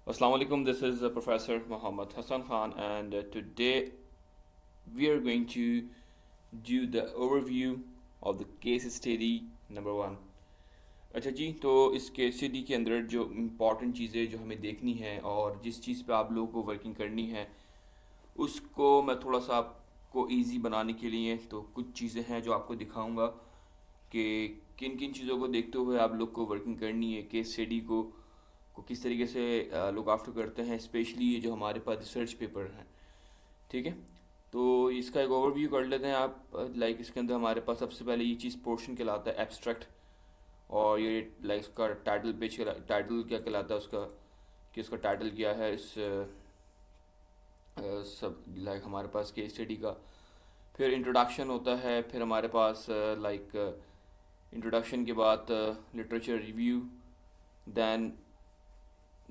Assalamu alaikum, this is Professor Muhammad Hassan Khan, and today we are going to do the overview of the case study number 1. अच्छा जी, तो इस case study के अंदर जो important चीज़ें जो हमें देखनी है और जिस चीज़ पे आप लोगों को वर्किंग करनी है उसको मैं थोड़ा सा आपको इजी बनाने के लिए तो कुछ चीज़ें हैं जो आपको दिखाऊंगा कि किन किन चीज़ों को देखते हुए आप लोग को वर्किंग करनी है, केस स्टडी को किस तरीके से लुक आफ्टर करते हैं, स्पेशली ये जो हमारे पास रिसर्च पेपर हैं। ठीक है, तो इसका एक ओवरव्यू कर लेते हैं आप। लाइक इसके अंदर हमारे पास सबसे पहले ये चीज़ पोर्शन कहलाता है एब्स्ट्रैक्ट, और ये लाइक उसका टाइटल पेज टाइटल क्या कहलाता है उसका, कि उसका टाइटल क्या है इस सब लाइक हमारे पास केस स्टडी का। फिर इंट्रोडक्शन होता है, फिर हमारे पास लाइक इंट्रोडक्शन के बाद literature review, then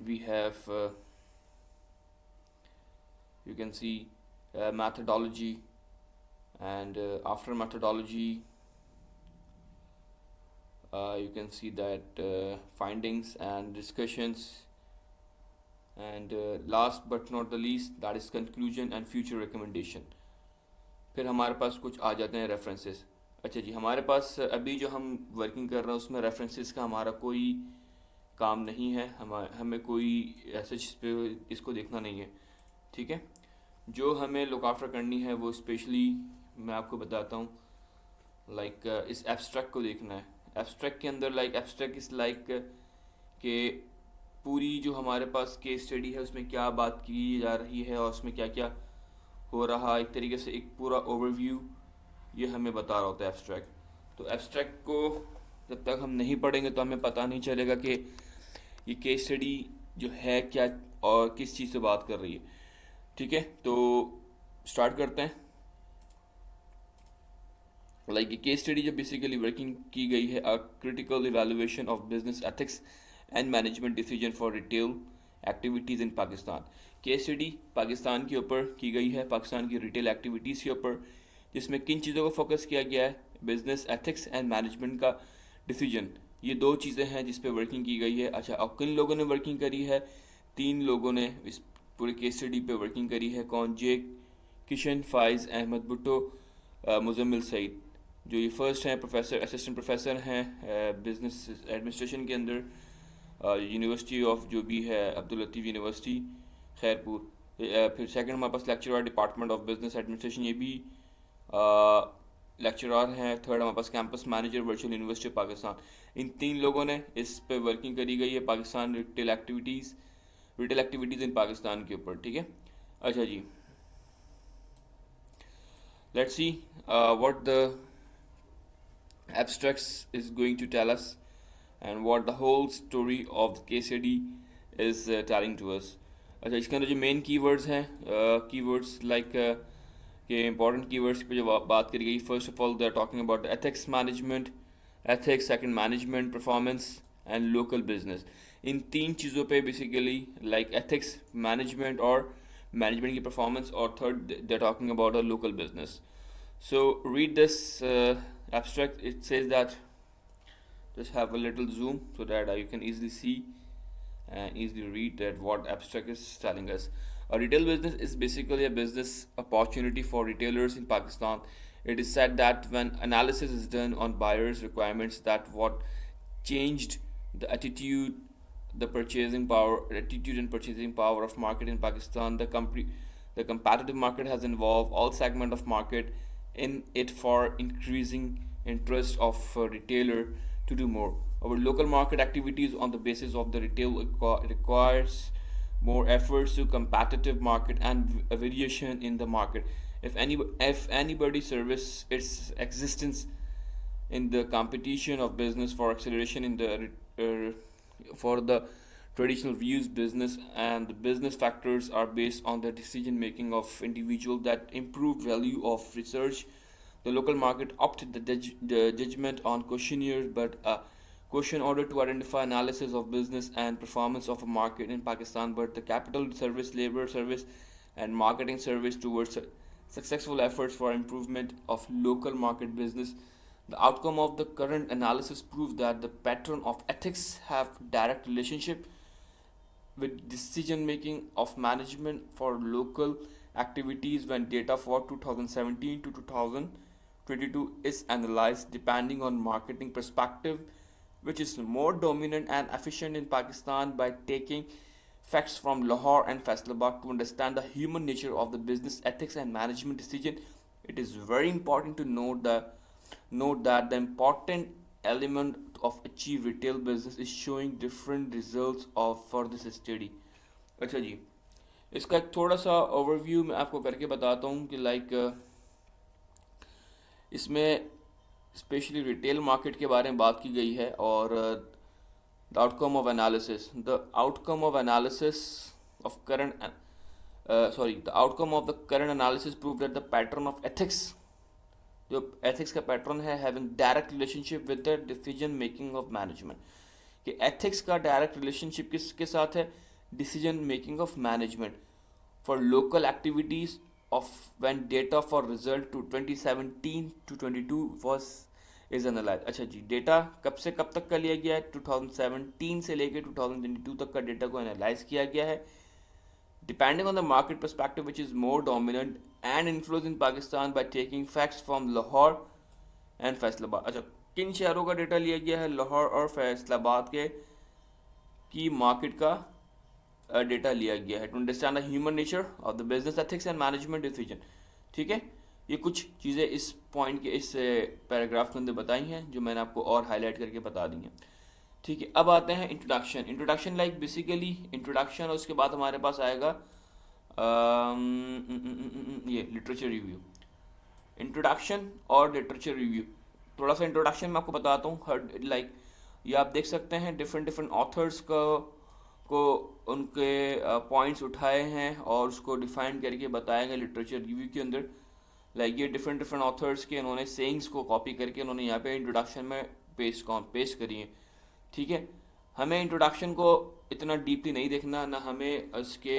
we have you can see methodology, and after methodology you can see that findings and discussions, and last but not the least that is conclusion and future recommendation. फिर हमारे पास कुछ आ जाते हैं references. अच्छा जी, हमारे पास अभी जो हम वर्किंग कर रहे हैं उसमें रेफरेंसेस का हमारा कोई काम नहीं है, हमें कोई ऐसे चीज़ पे इसको देखना नहीं है। ठीक है, जो हमें लुक आफ्टर करनी है वो स्पेशली मैं आपको बताता हूँ। लाइक इस एब्स्ट्रैक्ट को देखना है। एब्स्ट्रैक्ट के अंदर लाइक एब्स्ट्रैक्ट इस लाइक के पूरी जो हमारे पास केस स्टडी है उसमें क्या बात की जा रही है और उसमें क्या क्या हो रहा है, एक तरीके से एक पूरा ओवरव्यू ये हमें बता रहा होता है एब्स्ट्रैक्ट। तो एब्स्ट्रैक्ट को जब तक हम नहीं पढ़ेंगे तो हमें पता नहीं चलेगा कि ये केस स्टडी जो है क्या और किस चीज़ से बात कर रही है। ठीक है, तो स्टार्ट करते हैं। लाइक ये केस स्टडी जो बेसिकली वर्किंग की गई है, a critical evaluation of business ethics and management decision for retail activities in Pakistan. Case study Pakistan के ऊपर की गई है, पाकिस्तान की रिटेल एक्टिविटीज़ के ऊपर, जिसमें किन चीज़ों को फोकस किया गया है, बिजनेस एथिक्स एंड मैनेजमेंट का डिसीजन। ये दो चीज़ें हैं जिस पे वर्किंग की गई है। अच्छा, और किन लोगों ने वर्किंग करी है? 3 लोगों ने इस पूरे केस स्टडी पे वर्किंग करी है। कौन? जे किशन, फाइज अहमद भुट्टो, मुजम्मिल सईद। जो ये फर्स्ट हैं प्रोफेसर, असिस्टेंट प्रोफेसर हैं बिजनेस एडमिनिस्ट्रेशन के अंदर, यूनिवर्सिटी ऑफ जो भी है अब्दुल लतीफ़ यूनिवर्सिटी खैरपुर। फिर सेकंड हमारे पास lecturer department of business administration, ये भी लेक्चरर हैं। थर्ड हमारे पास campus manager virtual university Pakistan. इन 3 लोगों ने इस पे वर्किंग करी गई है Pakistan retail activities in Pakistan के ऊपर। ठीक है, अच्छा जी, let's see what the abstracts is going to tell us and what the whole story of the case study is telling to us. अच्छा, इसके अंदर जो मेन कीवर्ड्स हैं, कीवर्ड्स लाइक के इंपॉर्टेंट कीवर्ड्स पे जो बात करी गई, first of all they are talking about ethics management, ethics, second management, performance and local business. इन 3 चीज़ों पे बेसिकली लाइक एथिक्स, मैनेजमेंट और मैनेजमेंट की परफॉर्मेंस, और third they are talking about a local business. So read this abstract. It says that, just have a little zoom so that you can easily see and easily read that what abstract is telling us. A retail business is basically a business opportunity for retailers in Pakistan. It is said that when analysis is done on buyers' requirements, that what changed the attitude and purchasing power of market in Pakistan. The competitive market has involved all segment of market in it for increasing interest of retailer to do more. Our local market activities on the basis of the retail requires more efforts to competitive market and a variation in the market. If anybody service its existence in the competition of business for acceleration in the for the traditional views business, and the business factors are based on the decision making of individual that improve value of research. The local market opted the judgment on questionnaires, but a question order to identify analysis of business and performance of a market in Pakistan, but the capital service, labor service, and marketing service towards successful efforts for improvement of local market business. The outcome of the current analysis proved that the pattern of ethics have direct relationship with decision making of management for local activities when data for 2017 to 2022 is analyzed depending on marketing perspective, which is more dominant and efficient in Pakistan by taking facts from Lahore and Faisalabad to understand the human nature of the business ethics and management decision. It is very important to note that the important element of achieve retail business is showing different results of for this study. अच्छा जी, इसका एक थोड़ा सा overview मैं आपको करके बताता हूँ कि इसमें स्पेशली रिटेल मार्केट के बारे में बात की गई है और the outcome of analysis the outcome of analysis of current the outcome of the current analysis prove that the pattern of ethics, जो एथिक्स का पैटर्न है, having direct relationship with the decision making of management, कि ethics का direct relationship किसके साथ है, decision making of management for local activities of when data for result to 2017 to 22 was is analyzed. अच्छा जी, data कब से कब तक का लिया गया है, 2017 से लेके 2022 तक का डेटा को एनालाइज किया गया है, depending on the market perspective which is more dominant and influence in Pakistan by taking facts from Lahore and Faisalabad. अच्छा, किन शहरों का डेटा लिया गया है, लाहौर और फैसलाबाद के की मार्केट का डेटा लिया गया है to understand the human nature of the business ethics and management decision. ठीक है, ये कुछ चीज़ें इस पॉइंट के इस पैराग्राफ के अंदर बताई हैं जो मैंने आपको और हाईलाइट करके बता दी हैं. ठीक है, अब आते हैं इंट्रोडक्शन लाइक बेसिकली इंट्रोडक्शन, और उसके बाद हमारे पास आएगा ये लिटरेचर रिव्यू. इंट्रोडक्शन और लिटरेचर रिव्यू, थोड़ा सा इंट्रोडक्शन मैं आपको बताता हूँ. ये आप देख सकते हैं डिफरेंट ऑथर्स को उनके पॉइंट्स उठाए हैं और उसको डिफाइन करके बताया गया लिटरेचर रिव्यू के अंदर. ये डिफरेंट ऑथर्स के उन्होंने सेइंग्स को कॉपी करके उन्होंने यहाँ पे इंट्रोडक्शन में पेश करी है. ठीक है, हमें इंट्रोडक्शन को इतना डीपली नहीं देखना, ना हमें उसके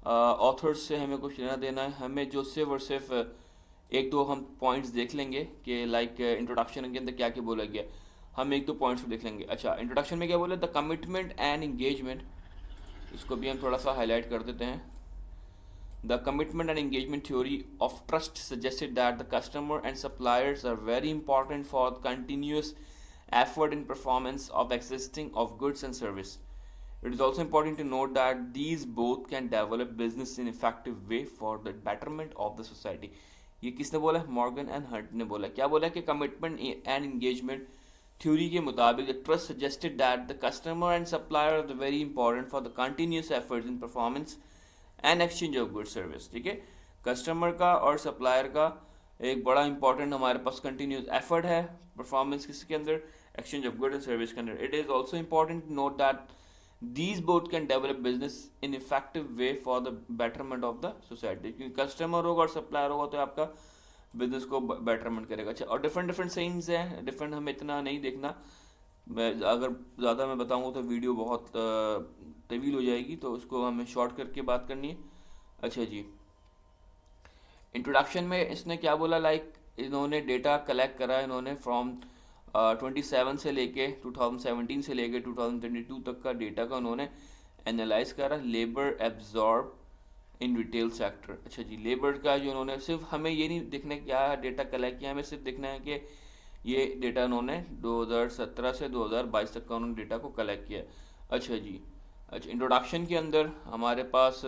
ऑथर्स से हमें कुछ लेना देना है. हमें जो सिर्फ और सिर्फ एक दो हम पॉइंट्स देख लेंगे कि इंट्रोडक्शन के अंदर क्या क्या बोला गया, हम एक दो पॉइंट्स को देख लेंगे. अच्छा, इंट्रोडक्शन में क्या बोले, द कमिटमेंट एंड एंगेजमेंट, इसको भी हम थोड़ा सा हाईलाइट कर देते हैं. The commitment and engagement theory of trust suggested that the customer and suppliers are very important for the continuous effort in performance of existing of goods and service. It is also important to note that these both can develop business in effective way for the betterment of the society. ये किसने बोला है, Morgan and Hunt ने बोला. क्या बोला कि commitment and engagement theory के मुताबिक the trust suggested that the customer and supplier are very important for the continuous efforts in performance and exchange of good service. ठीक है, कस्टमर का और सप्लायर का एक बड़ा इंपॉर्टेंट हमारे पास कंटिन्यूस एफर्ट है परफॉर्मेंस किसके अंदर, exchange of goods and service के अंदर. It is also important to note that these both can develop business in effective way for the betterment of the society. क्योंकि कस्टमर होगा और supplier होगा तो आपका बिजनेस को बेटरमेंट करेगा. अच्छा, और डिफरेंट सेइंग्स हैं, डिफरेंट हमें इतना नहीं देखना. अगर ज़्यादा मैं बताऊँगा तो वीडियो बहुत तवील हो जाएगी, तो उसको हमें शॉर्ट करके बात करनी है. अच्छा जी, इंट्रोडक्शन में इसने क्या बोला, इन्होंने डेटा कलेक्ट करा इन्होंने फ्रॉम 27 से लेके 2017 से लेके 2022 तक का डेटा का उन्होंने एनालाइज करा. Labour absorb in retail sector. अच्छा जी, लेबर का जो उन्होंने, सिर्फ हमें ये नहीं देखना क्या डेटा कलेक्ट किया, हमें सिर्फ देखना है कि ये डेटा उन्होंने 2017 से 2022 तक का उन्होंने डेटा को कलेक्ट किया. अच्छा जी, अच्छा, इंट्रोडक्शन के अंदर हमारे पास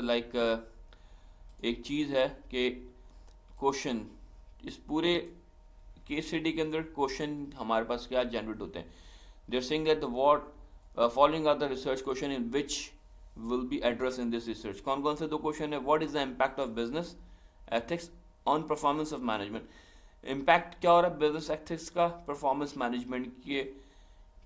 एक चीज़ है कि क्वेश्चन, इस पूरे केस स्टडी के अंदर क्वेश्चन हमारे पास क्या जनरेट होते हैं. They are saying that the what following are the research question in which will be address in this research. कौन कौन से दो क्वेश्चन है, what is the impact of business ethics on performance of management. Impact क्या हो रहा है business ethics का परफॉर्मेंस मैनेजमेंट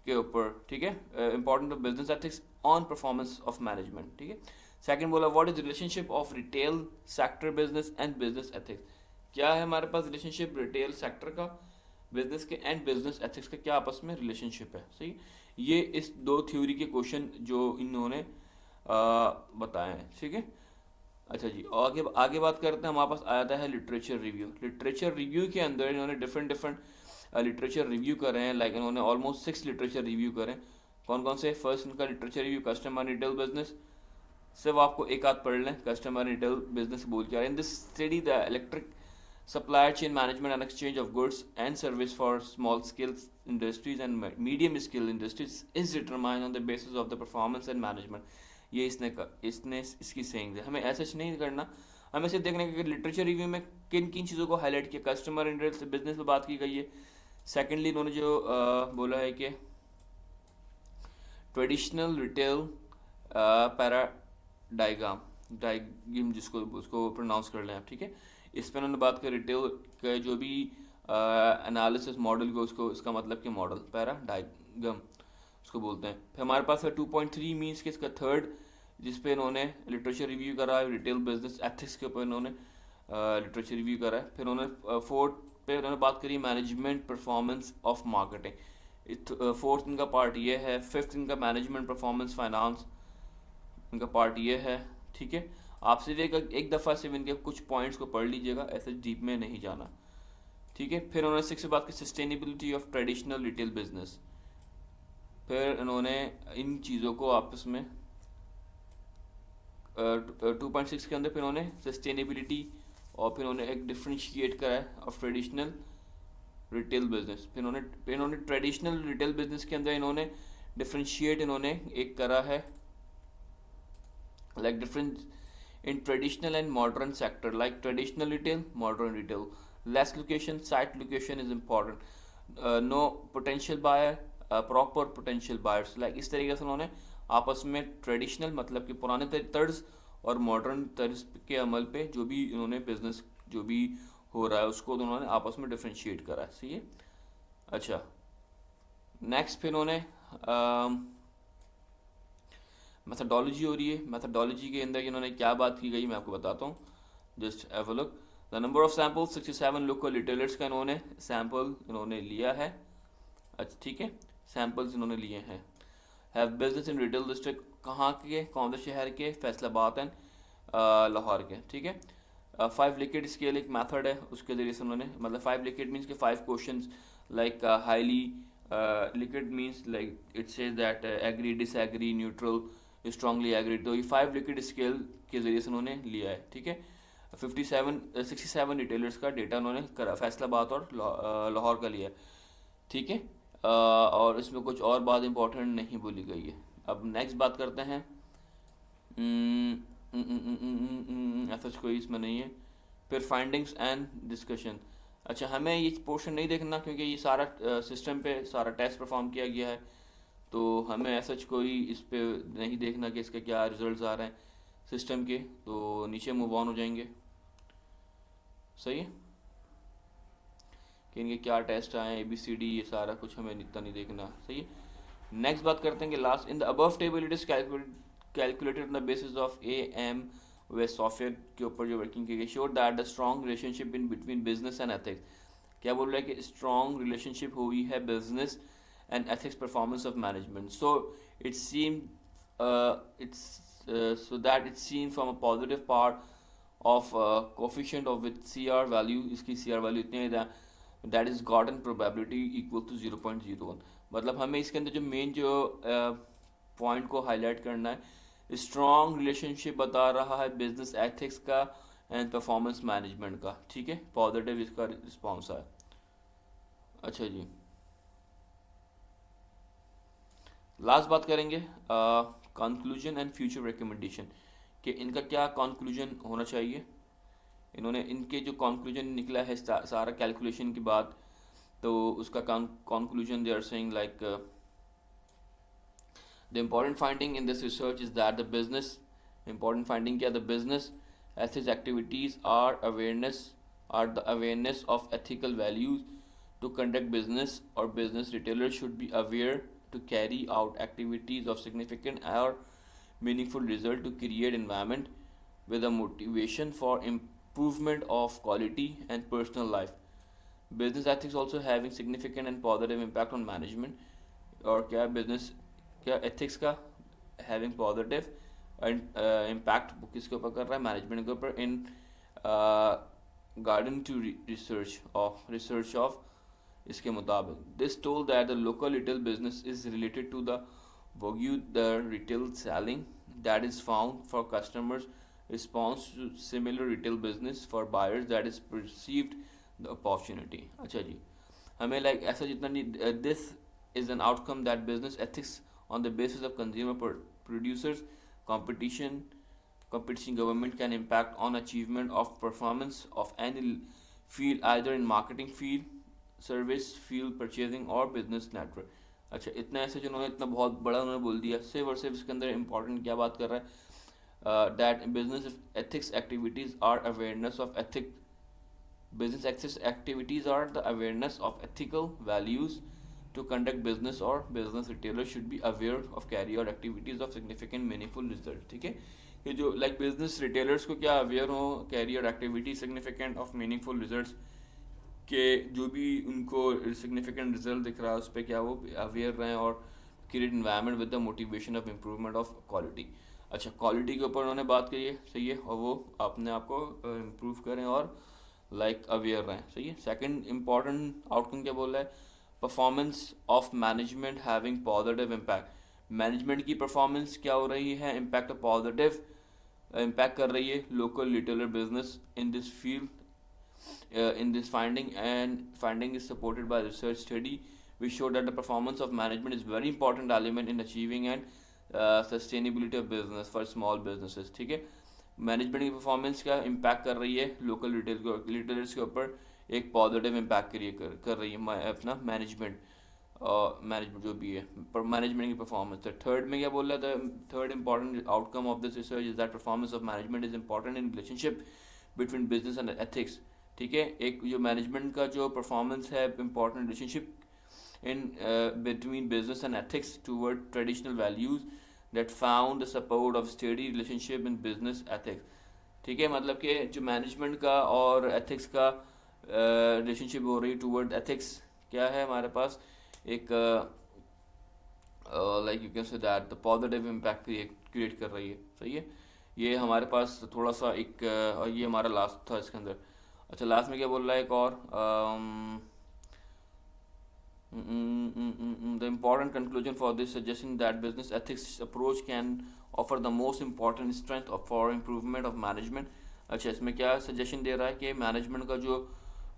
के ऊपर. ठीक है, important of business ethics on performance of management. ठीक है, सेकंड बोला what is relationship of retail sector business and business ethics. क्या है हमारे पास रिलेशनशिप रिटेल सेक्टर का बिजनेस के एंड बिजनेस एथिक्स का, क्या आपस में रिलेशनशिप है. सही, ये इस दो थ्योरी के क्वेश्चन जो इन्होंने बताए हैं. ठीक है, अच्छा जी, आगे बात करते हैं. हमारे पास आता है लिटरेचर रिव्यू. लिटरेचर रिव्यू के अंदर इन्होंने डिफरेंट लिटरेचर रिव्यू कर रहे हैं. इन्होंने ऑलमोस्ट 6 लिटरेचर रिव्यू करें. कौन कौन से, फर्स्ट इनका literature review customer retail business, सिर्फ आपको एक आध पढ़ लें, कस्टमर रिटेल बिजनेस बोल के। In this study the electric supply chain management and exchange of goods and service for small scale industries and medium scale industries is determined on the basis of the performance and management। ये इसने इसकी saying है। हमें ऐसा नहीं करना, हमें सिर्फ देखने का कि लिटरेचर रिव्यू में किन किन चीज़ों को हाईलाइट किया। कस्टमर इंटरेस्ट बिजनेस पे बात की गई है। सेकेंडली इन्होंने जो बोला है कि ट्रेडिशनल रिटेल पैराडाइगाम डाइगम जिसको उसको प्रोनाउंस कर लें आप, ठीक है। इस पर उन्होंने बात की रिटेल का जो भी एनालिसिस मॉडल को, उसको इसका मतलब कि मॉडल पैराडाइगम उसको बोलते हैं। फिर हमारे पास है 2.3 मीन्स के इसका थर्ड, जिस पे इन्होंने लिटरेचर रिव्यू करा है रिटेल बिजनेस एथिक्स के ऊपर इन्होंने लिटरेचर रिव्यू करा है। फिर उन्होंने फोर्थ पे उन्होंने बात करी management performance of marketing. Fourth इनका पार्ट ये है। फिफ्थ इनका मैनेजमेंट परफॉर्मेंस फाइनेंस इनका पार्ट ये है, ठीक है। आप सिर्फ एक दफ़ा सिर्फ इनके कुछ पॉइंट्स को पढ़ लीजिएगा, ऐसे डीप में नहीं जाना, ठीक है। फिर उन्होंने सिक्स बात की sustainability of traditional retail business. फिर इन्होंने इन चीज़ों को आपस में 2.6 के अंदर फिर उन्होंने सस्टेनेबिलिटी और फिर उन्होंने एक डिफ्रेंशिएट करा है ऑफ ट्रेडिशनल रिटेल बिजनेस। फिर इन्होंने ट्रेडिशनल रिटेल बिजनेस के अंदर इन्होंने डिफ्रेंशिएट इन्होंने एक करा है like difference in traditional and modern sector, like traditional retail, modern retail, less location, site location is important, no potential buyer, proper potential buyers, like इस तरीके से उन्होंने आपस में ट्रेडिशनल मतलब कि पुराने तर्ज और मॉडर्न तर्ज के अमल पे जो भी इन्होंने बिजनेस जो भी हो रहा है उसको उन्होंने आपस में डिफ्रेंशिएट करा है, सही है। अच्छा, नेक्स्ट फिर उन्होंने मैथडोलॉजी हो रही है। मैथडोलॉजी के अंदर इन्होंने क्या बात की गई मैं आपको बताता हूँ, just have a look. The number of sample 67 local retailers का इन्होंने सैम्पल इन्होंने लिया है। अच्छा, ठीक है, सैम्पल्स इन्होंने लिए हैं। Have business in retail district, कहाँ के, कौन से शहर के, फैसलाबाद एंड लाहौर के, ठीक है। 5 लिक्विड स्केल एक मेथड है, उसके ज़रिए से उन्होंने मतलब 5 लिक्विड मीन्स के 5 questions like highly liquid means like it says that agree, disagree, neutral, strongly agree. तो ये 5 लिक्विड स्केल के ज़रिए से उन्होंने लिया है, ठीक है। 67 रिटेलर्स का डेटा उन्होंने करा, फैसलाबाद और लाहौर का लिया है, ठीक है। और इसमें कुछ और बात इंपॉर्टेंट नहीं बोली गई है। अब नेक्स्ट बात करते हैं, ऐसा कोई इसमें नहीं है। फिर फाइंडिंग्स एंड डिस्कशन। अच्छा, हमें ये पोर्शन नहीं देखना क्योंकि ये सारा सिस्टम पे सारा टेस्ट परफॉर्म किया गया है, तो हमें ऐसा कोई इस पे नहीं देखना कि इसके क्या रिजल्ट्स आ रहे हैं सिस्टम के। तो नीचे मूव ऑन हो जाएंगे, सही है, कि इनके क्या टेस्ट आए, ABCD, ये सारा कुछ हमें इतना नहीं देखना, सही है। नेक्स्ट बात करते हैं कि last in the above table it is calculated on the basis of AM way software के ऊपर जो वर्किंग की गई, showed that the strong relationship in between business and ethics. क्या बोल रहा है कि स्ट्रॉन्ग रिलेशनशिप हुई है business and ethics performance of management. So it seemed so that it's seen from a positive part of coefficient of with CR value, इसकी CR value इतनी है that is gotten probability equal to 0.01। मतलब हमें इसके अंदर जो main जो point को हाईलाइट करना है, स्ट्रॉन्ग रिलेशनशिप बता रहा है बिजनेस एथिक्स का एंड परफॉर्मेंस मैनेजमेंट का, ठीक है। पॉजिटिव इसका रिस्पॉन्स है। अच्छा जी, लास्ट बात करेंगे कंक्लूजन एंड फ्यूचर रिकमेंडेशन, कि इनका क्या कंक्लूजन होना चाहिए। इन्होंने इनके जो कंक्लूजन निकला है सारा कैलकुलेशन के बाद, तो उसका conclusion they are saying like the important finding in this research is that the business, important finding क्या, the business ethics activities are the awareness of ethical values to conduct business, और business retailer should be aware to carry out activities of significant or meaningful result to create environment with a motivation for improvement of quality and personal life. Business ethics also having significant and positive impact on management, और क्या business क्या ethics का having positive and impact किसके ऊपर कर रहा है, management के ऊपर in garden to research of इसके मुताबिक this told that the local retail business is related to the vogue the retail selling that is found for customers response to similar retail business for buyers that is perceived the opportunity. अच्छा जी, हमें like ऐसा जितना नहीं, this is an outcome that business ethics on the basis of consumer producers competition competition government can impact on achievement of performance of any field either in marketing field service field purchasing or business network. अच्छा, इतना ऐसे जिन्होंने इतना बहुत बड़ा उन्होंने बोल दिया, सिर्फ और सिर्फ इसके अंदर इंपॉर्टेंट क्या बात कर रहा है, that business ethics activities are awareness of ethic business ethics activities are the awareness of ethical values to conduct business or business retailers should be aware of carry out activities of significant meaningful result. ठीक है, कि जो like business retailers को क्या aware हो carry out activity significant of meaningful results के, जो भी उनको सिग्निफिकेंट रिजल्ट दिख रहा है उस पर क्या वो अवेयर रहें और create environment with the motivation of improvement of quality. अच्छा, क्वालिटी के ऊपर उन्होंने बात करी है, सही है, और वो अपने आप को इम्प्रूव करें और लाइक अवेयर रहें, सही है. सेकंड इंपॉर्टेंट आउटकम क्या बोल रहा है, performance of management having positive impact. Management की परफॉर्मेंस क्या हो रही है, इम्पैक्ट पॉजिटिव इम्पैक्ट कर रही है local retailer business in this field. In this finding is supported by research study which show that the performance of management is very important element in achieving and sustainability of business for small businesses. ठीक है, management की performance का impact कर रही है local retailers के ऊपर, एक पॉजिटिव इम्पैक्ट कर रही है अपना मैनेजमेंट जो भी है पर मैनेजमेंट की परफॉर्मेंस. थर्ड में क्या बोल रहा था, third important outcome of this research is that performance of management is important in relationship between business and ethics. ठीक है, एक जो मैनेजमेंट का जो परफॉर्मेंस है important relationship in between business and ethics toward traditional values that found the support of study relationship in business ethics. ठीक है, मतलब कि जो मैनेजमेंट का और एथिक्स का रिलेशनशिप हो रही टूवर्ड एथिक्स क्या है हमारे पास, एक like you can say that the positive impact create कर रही है, सही है. ये हमारे पास थोड़ा सा एक और ये हमारा लास्ट था इसके अंदर. अच्छा, लास्ट में क्या बोल रहा है एक और, the important conclusion for this suggesting that business ethics approach can offer the most important strength for improvement of management. अच्छा, इसमें क्या सजेशन दे रहा है कि मैनेजमेंट का जो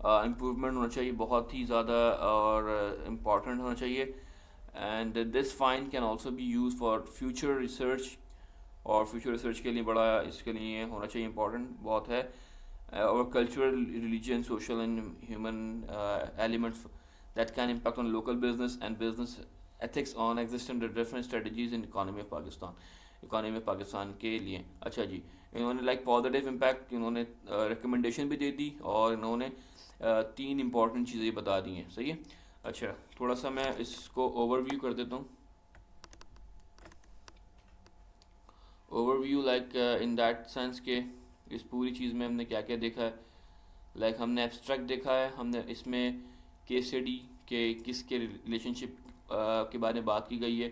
इम्प्रूवमेंट होना चाहिए बहुत ही ज़्यादा और इम्पॉर्टेंट होना चाहिए. And this find can also be use for future research, और फ्यूचर रिसर्च के लिए बड़ा इसके लिए होना चाहिए, इंपॉर्टेंट बहुत है. और cultural religion social and human elements that can impact on local business and business ethics on existing different strategies in economy of Pakistan के लिए. अच्छा जी, इन्होंने लाइक पॉजिटिव इम्पैक्ट इन्होंने रिकमेंडेशन भी दे दी और इन्होंने तीन इंपॉर्टेंट चीज़ें बता दी हैं, सही है. अच्छा, थोड़ा सा मैं इसको ओवरव्यू कर देता हूँ. Overview like in that sense के इस पूरी चीज़ में हमने क्या क्या देखा है, लाइक हमने एब्स्ट्रैक्ट देखा है, हमने इसमें केस स्टडी के किसके रिलेशनशिप के बारे में बात की गई है,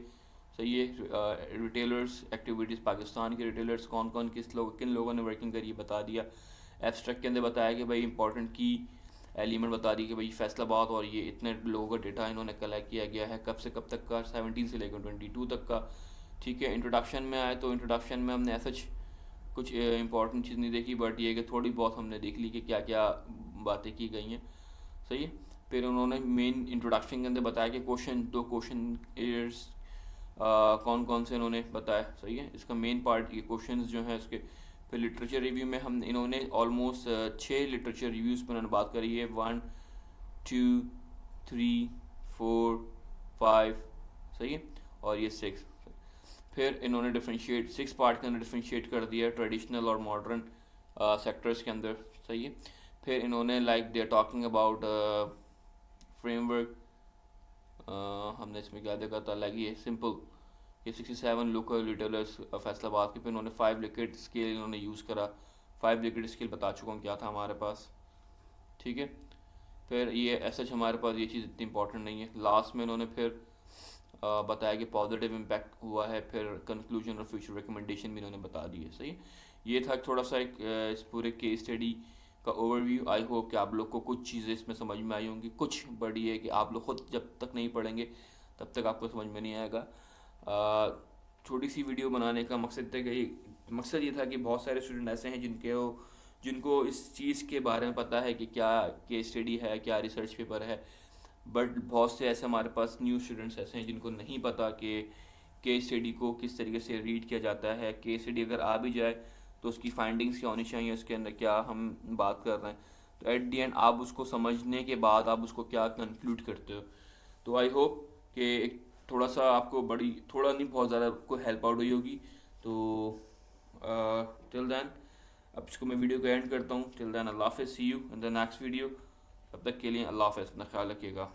सही है. रिटेलर्स एक्टिविटीज़, पाकिस्तान के रिटेलर्स कौन कौन किन लोगों ने वर्किंग करी बता दिया. एब्स्ट्रैक्ट के अंदर बताया कि भाई इंपॉर्टेंट की एलिमेंट बता दी कि भाई फैसलाबाद और ये इतने लोगों का डेटा इन्होंने कलेक्ट किया गया है, कब से कब तक का, 17 से लेकर 22 तक का. ठीक है, इंट्रोडक्शन में आए तो इंट्रोडक्शन में हमने ऐसा कुछ इंपॉर्टेंट चीज़ नहीं देखी, बट ये कि थोड़ी बहुत हमने देख ली कि क्या क्या बातें की गई हैं, सही है. फिर उन्होंने मेन इंट्रोडक्शन के अंदर बताया कि दो क्वेश्चन एयर्स कौन कौन से इन्होंने बताया, सही है. इसका मेन पार्ट ये क्वेश्चंस जो हैं इसके. फिर लिटरेचर रिव्यू में हम इन्होंने ऑलमोस्ट 6 लिटरेचर रिव्यूज़ पर उन्होंने बात करी है, 1 2 3 4 5, सही है, और ये 6. फिर इन्होंने डिफ्रेंशिएट 6 पार्ट के अंदर डिफ्रेंशिएट कर दिया ट्रेडिशनल और मॉडर्न सेक्टर्स के अंदर, सही है. फिर इन्होंने like they are talking about framework, हमने इसमें क्या देखा था, लाइक ये सिंपल ये 67 लोकल रिटेलर्स फैसलाबाद के. फिर इन्होंने 5 लिकेट स्केल इन्होंने यूज़ करा, 5 लिकेट स्केल बता चुका हूँ क्या था हमारे पास, ठीक है. फिर ये ऐसा हमारे पास ये चीज़ इतनी इंपॉर्टेंट नहीं है. लास्ट में इन्होंने फिर बताया कि पॉजिटिव इम्पैक्ट हुआ है, फिर कंक्लूजन और फ्यूचर रिकमेंडेशन भी इन्होंने बता दी है, सही. ये था थोड़ा सा एक इस पूरे केस स्टडी का ओवरव्यू. आई होप कि आप लोग को कुछ चीज़ें इसमें समझ में आई होंगी. कुछ बड़ी है कि आप लोग खुद जब तक नहीं पढ़ेंगे तब तक आपको समझ में नहीं आएगा. छोटी सी वीडियो बनाने का मकसद ये था कि बहुत सारे स्टूडेंट ऐसे हैं जिनको इस चीज़ के बारे में पता है कि क्या केस स्टडी है, क्या रिसर्च पेपर है, बट बहुत से ऐसे हमारे पास न्यू स्टूडेंट्स ऐसे हैं जिनको नहीं पता कि केस स्टडी को किस तरीके से रीड किया जाता है। केस स्टडी अगर आ भी जाए तो उसकी फाइंडिंग्स क्या होनी चाहिए, उसके अंदर क्या हम बात कर रहे हैं, तो एट दी एंड आप उसको समझने के बाद आप उसको क्या कंक्लूड करते हो। तो आई होप कि एक थोड़ा सा आपको बड़ी थोड़ा नहीं बहुत ज़्यादा आपको हेल्प आउट हुई होगी। तो टिल देन अब इसको मैं वीडियो को एंड करता हूँ। टिल देन अल्लाह हाफिज़, see you in the next video. तब तक के लिए अल्लाह हाफिज़, अपना ख्याल रखिएगा।